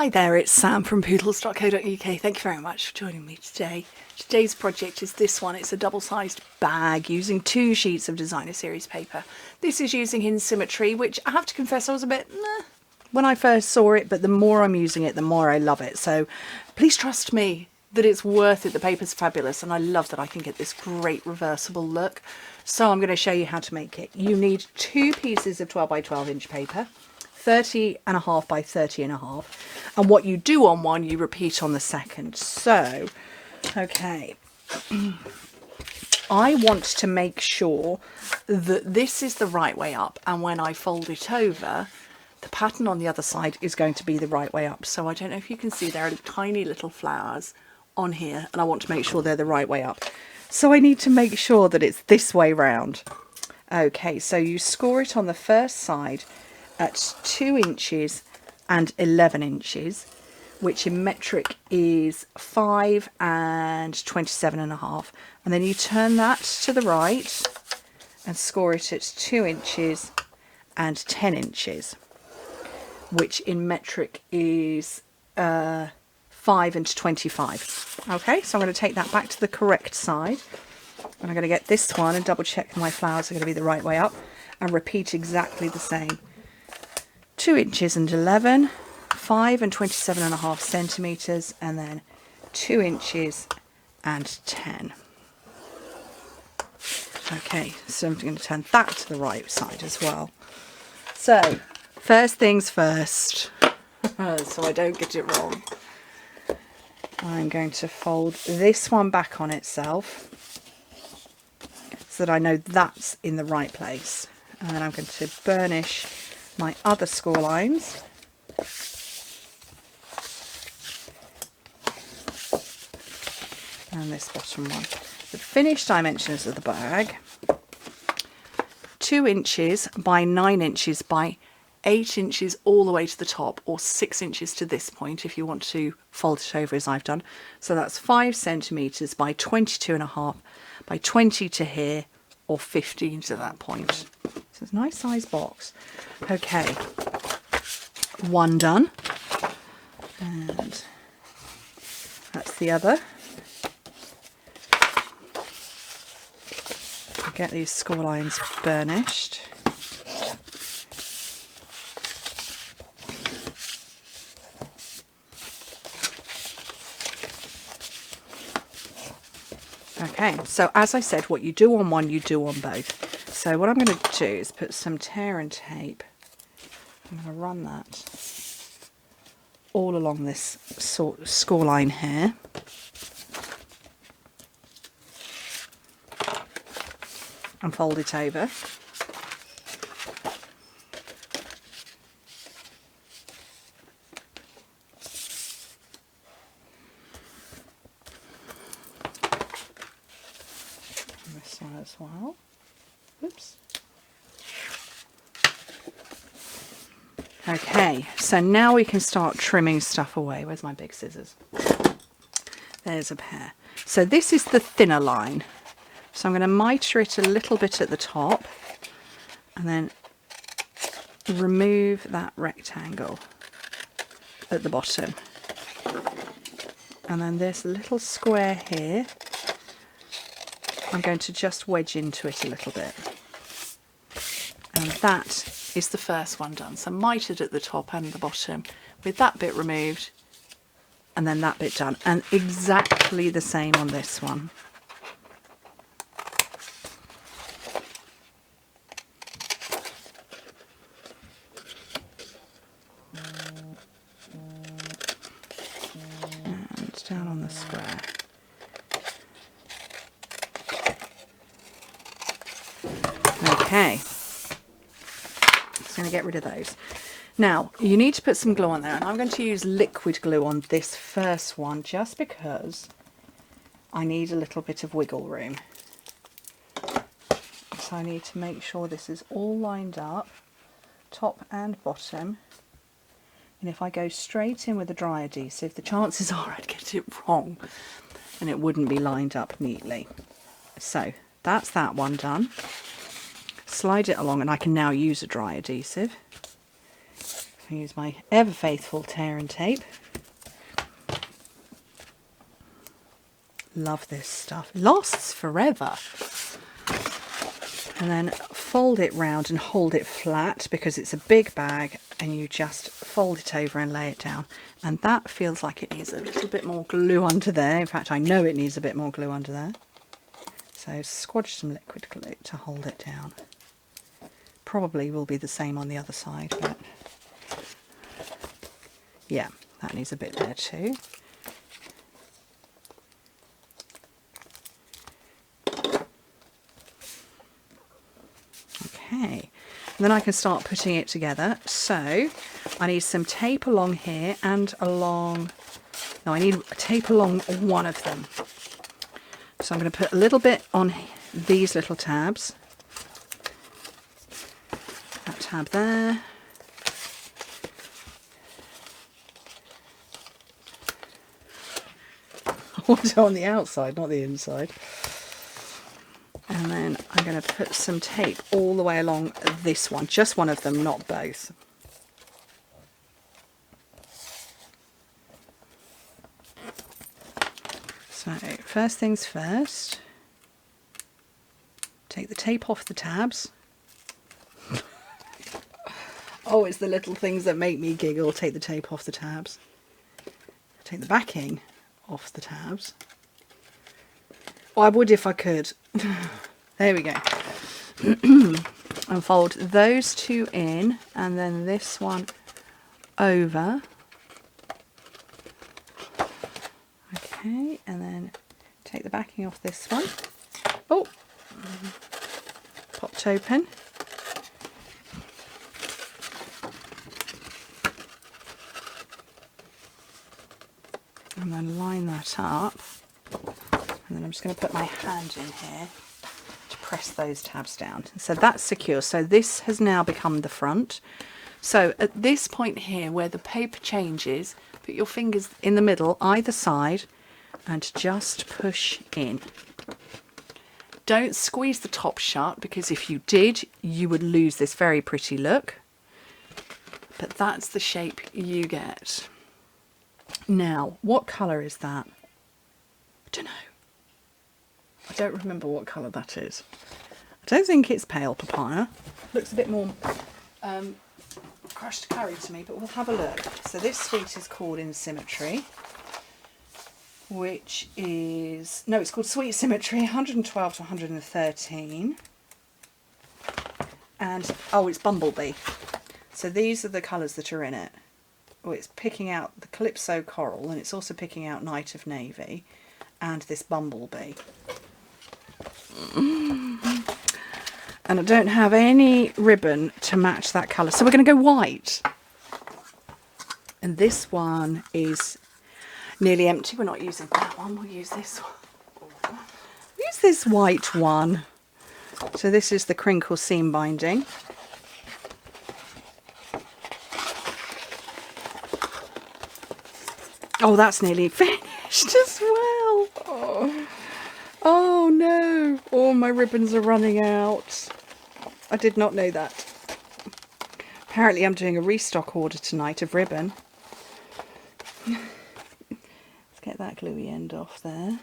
Hi there, it's Sam from Pootles.co.uk. Thank you very much for joining me today. Today's project is this one. It's a double-sized bag using 2 sheets of designer series paper. This is using in symmetry, which I have to confess I was a bit meh when I first saw it, but the more I'm using it, the more I love it. So please trust me that it's worth it. The paper's fabulous, and I love that I can get this great reversible look. So I'm going to show you how to make it. You need 2 pieces of 12 by 12 inch paper, 30.5 by 30.5, and what you do on one you repeat on the second. So okay, I want to make sure that this is the right way up, and when I fold it over the pattern on the other side is going to be the right way up. So I don't know if you can see there are tiny little flowers on here, and I want to make sure they're the right way up. So I need to make sure that it's this way round. Okay, so you score it on the first side at 2 inches and 11 inches, which in metric is 5 and 27.5, and then you turn that to the right and score it at 2 inches and 10 inches, which in metric is 5 and 25. Okay, so I'm going to take that back to the correct side, and I'm going to get this one and double check my flowers are going to be the right way up, and repeat exactly the same. 2 inches and 11, 5 and 27.5 centimetres, and then 2 inches and 10. Okay, so I'm going to turn that to the right side as well. So, first things first, so I don't get it wrong, I'm going to fold this one back on itself so that I know that's in the right place. And then I'm going to burnish my other score lines. And this bottom one. The finished dimensions of the bag: 2 inches by 9 inches by 8 inches all the way to the top, or 6 inches to this point if you want to fold it over as I've done. So that's 5 centimetres by 22.5 by 20 to here, or 15 to that point. So it's a nice size box. Okay, one done, and that's the other. I'll get these score lines burnished. Okay, so as I said, what you do on one, you do on both. So what I'm going to do is put some tear and tape. I'm going to run that all along this score line here. And fold it over. And this one as well. Oops. Okay, so now we can start trimming stuff away. Where's my big scissors? There's a pair. So this is the thinner line. So I'm going to mitre it a little bit at the top and then remove that rectangle at the bottom. And then this little square here, I'm going to just wedge into it a little bit. And that is the first one done. So mitred at the top and the bottom with that bit removed, and then that bit done. And exactly the same on this one. And down on the square. Okay, just going to get rid of those. Now, you need to put some glue on there, and I'm going to use liquid glue on this first one just because I need a little bit of wiggle room. So I need to make sure this is all lined up, top and bottom. And if I go straight in with a dry adhesive, the chances are I'd get it wrong and it wouldn't be lined up neatly. So that's that one done. Slide it along, and I can now use a dry adhesive. I use my ever faithful tear and tape. Love this stuff. It lasts forever. And then fold it round and hold it flat because it's a big bag, and you just fold it over and lay it down. And that feels like it needs a little bit more glue under there. In fact, I know it needs a bit more glue under there. So squodge some liquid glue to hold it down. Probably will be the same on the other side, but yeah, that needs a bit there too. Okay, and then I can start putting it together. So I need some tape along here and along, no, I need tape along one of them. So I'm going to put a little bit on these little tabs. That tab there. I want it on the outside, not the inside. And then I'm going to put some tape all the way along this one, just one of them, not both. So first things first, take the tape off the tabs. Oh, it's the little things that make me giggle. Take the tape off the tabs. Take the backing off the tabs. Oh, I would if I could. There we go. And fold those two in, and then this one over. Okay, and then take the backing off this one. Oh, popped open. And then line that up. And then I'm just going to put my hand in here to press those tabs down. So that's secure. So this has now become the front. So at this point here where the paper changes, put your fingers in the middle, either side, and just push in. Don't squeeze the top shut, because if you did, you would lose this very pretty look. But that's the shape you get. Now, what colour is that? I don't know. I don't remember what colour that is. I don't think it's pale papaya. Looks a bit more crushed curry to me, but we'll have a look. So this sweet is called In Symmetry, which is, no, it's called Sweet Symmetry, 112 to 113. And, oh, it's Bumblebee. So these are the colours that are in it. Oh, it's picking out the Calypso Coral, and it's also picking out Night of Navy and this Bumblebee. And I don't have any ribbon to match that colour, so we're going to go white. And this one is nearly empty. We're not using that one, we'll use this one. We'll use this white one. So this is the crinkle seam binding. Oh, that's nearly finished as well. Oh no. Oh, my ribbons are running out. I did not know that. Apparently I'm doing a restock order tonight of ribbon. Let's get that gluey end off there.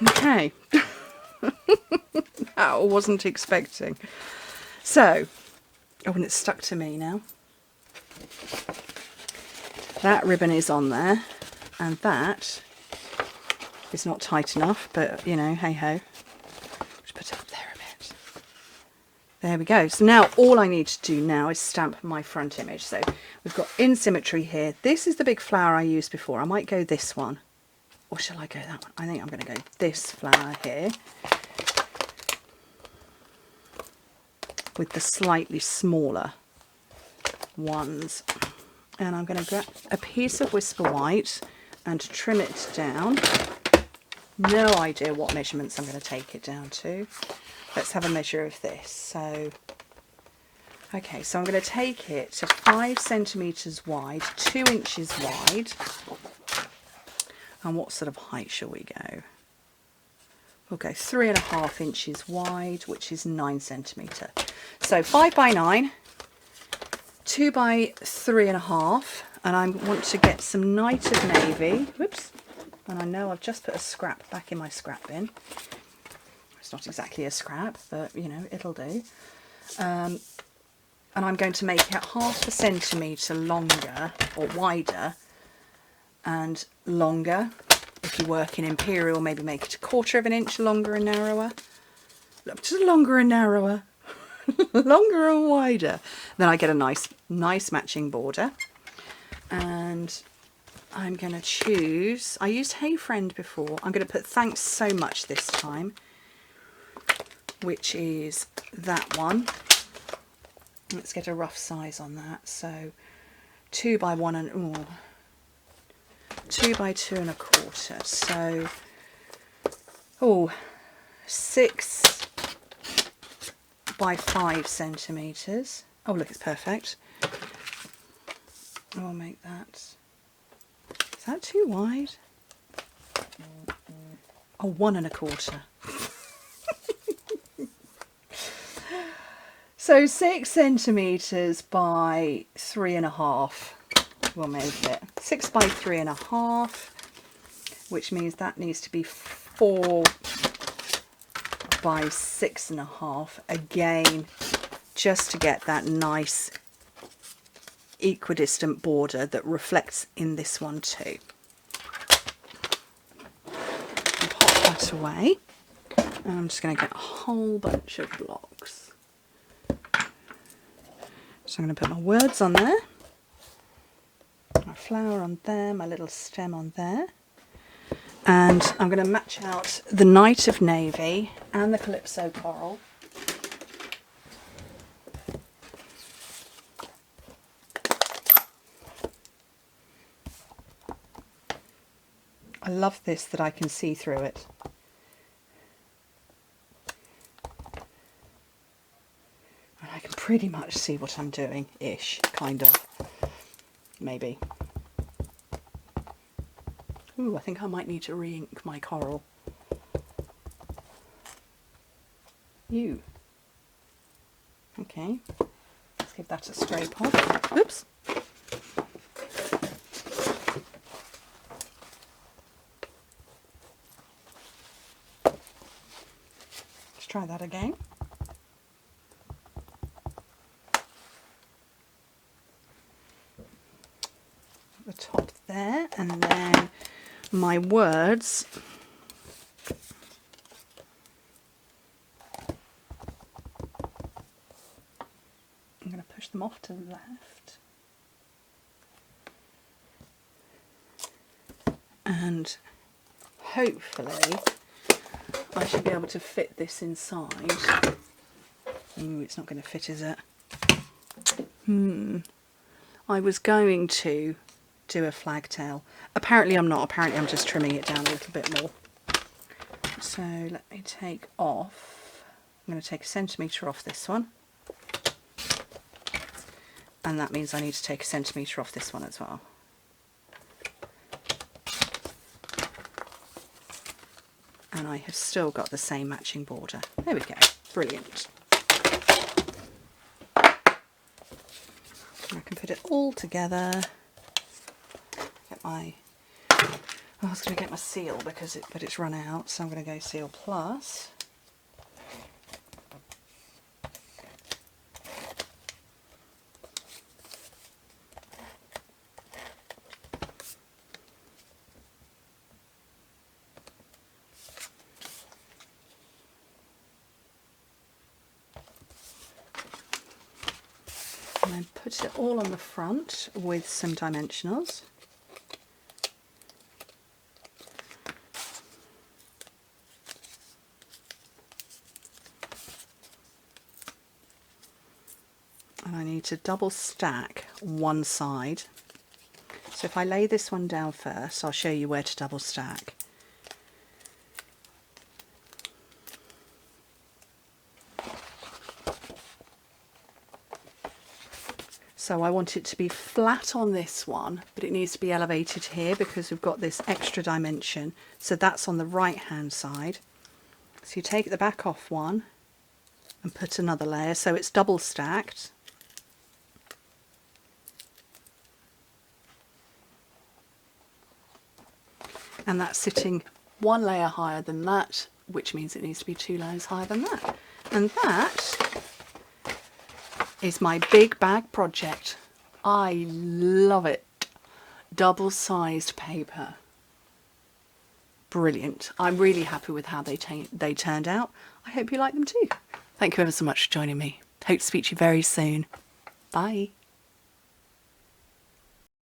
Okay. That I wasn't expecting. So, oh, and it's stuck to me now. That ribbon is on there, and that is not tight enough, but you know, hey ho. Just put it up there a bit. There we go. So now all I need to do now is stamp my front image. So we've got In Symmetry here. This is the big flower I used before. I might go this one, or shall I go that one? I think I'm going to go this flower here with the slightly smaller ones. And I'm going to grab a piece of Whisper White and trim it down. No idea what measurements I'm going to take it down to. Let's have a measure of this. So, okay, so I'm going to take it to 5 centimetres wide, 2 inches wide. And what sort of height shall we go? we'll go 3.5 inches wide, which is 9 centimetre. So 5 by 9, 2 by 3.5, and I want to get some Night of Navy. Whoops. And I know I've just put a scrap back in my scrap bin. It's not exactly a scrap, but you know, it'll do. And I'm going to make it 0.5 centimetre longer or wider and longer. If you work in imperial, maybe make it 1/4 inch longer and narrower. Look, just longer and narrower. Longer and wider. Then I get a nice matching border. And I'm going to choose, I used Hey Friend before, I'm going to put Thanks So Much this time, which is that one. Let's get a rough size on that. So 2 by 1 and 2 by 2.25. So 6 by 5 centimetres. Oh look, it's perfect. I'll make that. Is that too wide? Oh, 1.25. So 6 centimetres by 3.5. We'll make it 6 by 3.5, which means that needs to be 4 by 6.5. Again, just to get that nice equidistant border that reflects in this one too. I'll pop that away, and I'm just going to get a whole bunch of blocks. So I'm going to put my words on there, my flower on there, my little stem on there, and I'm going to match out the Night of Navy and the Calypso Coral. I love this, that I can see through it. And I can pretty much see what I'm doing, ish, kind of, maybe. Ooh, I think I might need to re-ink my coral. Okay, let's give that a scrape off. Oops. Try that again. At the top there, and then my words. I'm going to push them off to the left. And hopefully I should be able to fit this inside. Ooh, it's not going to fit, is it? I was going to do a flagtail. Apparently I'm not. Apparently I'm just trimming it down a little bit more. So let me take off. I'm going to take 1 centimetre off this one. And that means I need to take 1 centimetre off this one as well. And I have still got the same matching border. There we go. Brilliant. I can put it all together. Get my... Oh, I was going to get my seal but it's run out, so I'm going to go Seal Plus. And then put it all on the front with some dimensionals. And I need to double stack one side. So if I lay this one down first, I'll show you where to double stack. So I want it to be flat on this one, but it needs to be elevated here because we've got this extra dimension. So that's on the right hand side. So you take the back off one and put another layer, so it's double stacked. And that's sitting one layer higher than that, which means it needs to be 2 layers higher than that. And that is my big bag project. I love it. Double-sized paper. Brilliant. I'm really happy with how they turned out. I hope you like them too. Thank you ever so much for joining me. Hope to speak to you very soon. Bye.